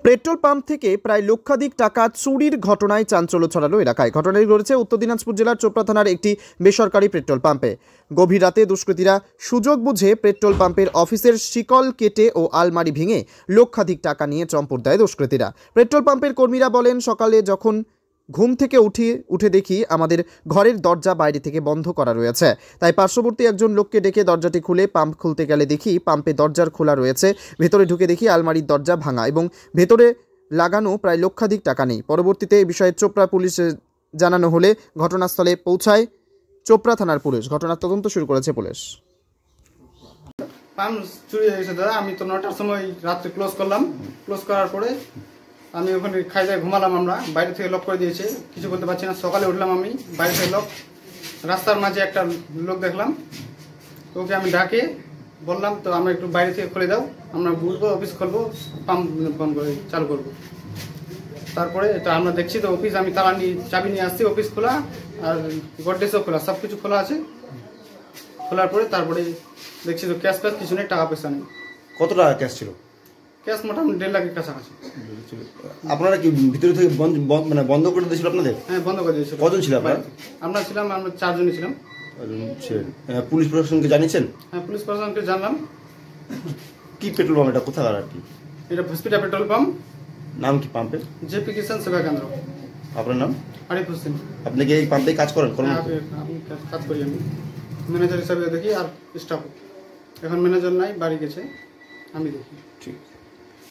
Petrol pump থেকে প্রায় লক্ষাধিক টাকা চুরির ঘটনায় চাঞ্চল্য ছড়ালো এলাকায়। ঘটনাটি ঘটেছে উত্তর দিনাজপুর জেলার চোপড়া থানার একটি বেসরকারি পেট্রোল পাম্পে। গভীর রাতে দুষ্কৃতীরা সুযোগ বুঝে পেট্রোল পাম্পের অফিসের শিকল কেটে ও আলমারি ভেঙে লক্ষাধিক টাকা নিয়ে চম্পট দেয় দুষ্কৃতীরা। পেট্রোল পাম্পের কর্মীরা বলেন, সকালে যখন ঘুম থেকে উঠে দেখি আমাদের ঘরের দরজা বাইরে থেকে বন্ধ করা রয়েছে, তাই পার্শ্ববর্তী একজন লোককে ডেকে দরজাটি খুলে পাম্প খুলতে গেলে দেখি পাম্পে দরজার খোলা রয়েছে। ভেতরে ঢুকে দেখি আলমারির দরজা ভাঙা এবং ভেতরে লাগানো প্রায় লক্ষাধিক টাকা নেই। পরবর্তীতে এই বিষয়ে চোপড়া পুলিশে জানানো হলে ঘটনাস্থলে পৌঁছায় চোপড়া থানার পুলিশ। ঘটনার তদন্ত শুরু করেছে পুলিশ। পাম্প চুরি হয়ে গেছে দাদা। আমি তো 9টার সময় রাত্রে ক্লোজ করলাম। ক্লোজ করার পরে আমি ওখানে খাইয়ে ঘুমালাম। আমরা বাইরে থেকে লক করে দিয়েছে, কিছু বলতে পারছি না। সকালে উঠলাম, আমি বাইরে থেকে লক। রাস্তার মাঝে একটা লোক দেখলাম, ওকে আমি ডাকে বললাম, তো আমরা একটু বাইরে থেকে খুলে দাও, আমরা বুঝবো অফিস খুলবো, পাম্প বন্ধ করে চালু করবো। তারপরে তো আমরা দেখছি তো অফিস, আমি তালা নিয়ে চাবি নিয়ে আসছি, অফিস খোলা আর গডরেজও খোলা, সব কিছু খোলা আছে। খোলার পরে তারপরে দেখছি তো ক্যাশ কিছু নেই, টাকা পয়সা নেই। কত টাকা ক্যাশ ছিল? ক্যাশ মোটামুটি 1.5 লাখের কাছাকাছি। আপনারা কি ভিতরে থেকে মানে বন্ধ করে দিয়েছিল আপনাদের? হ্যাঁ, বন্ধ করে দিয়েছিল। কজন ছিল আপনারা? আমরা 4 জনই ছিলাম। পুলিশ প্রশাসনকে জানিয়েছেন? হ্যাঁ, পুলিশ প্রশাসনকে জানলাম। কি পেট্রোল পাম্প এটা, কোথাকার আর কি? এটা হসপিটাল পেট্রোল পাম্প। নাম কি পাম্পের? জেপি কিষান সেবা কেন্দ্র। আপনার নাম? আরিফ হোসেন। আপনি কি এই পাম্পে কাজ করেন? আমি কাজ করি, আমি ম্যানেজার হিসাবে দেখি আর স্টাফ। এখন ম্যানেজার নাই, বাড়ি গেছে, আমি দেখি। ঠিক।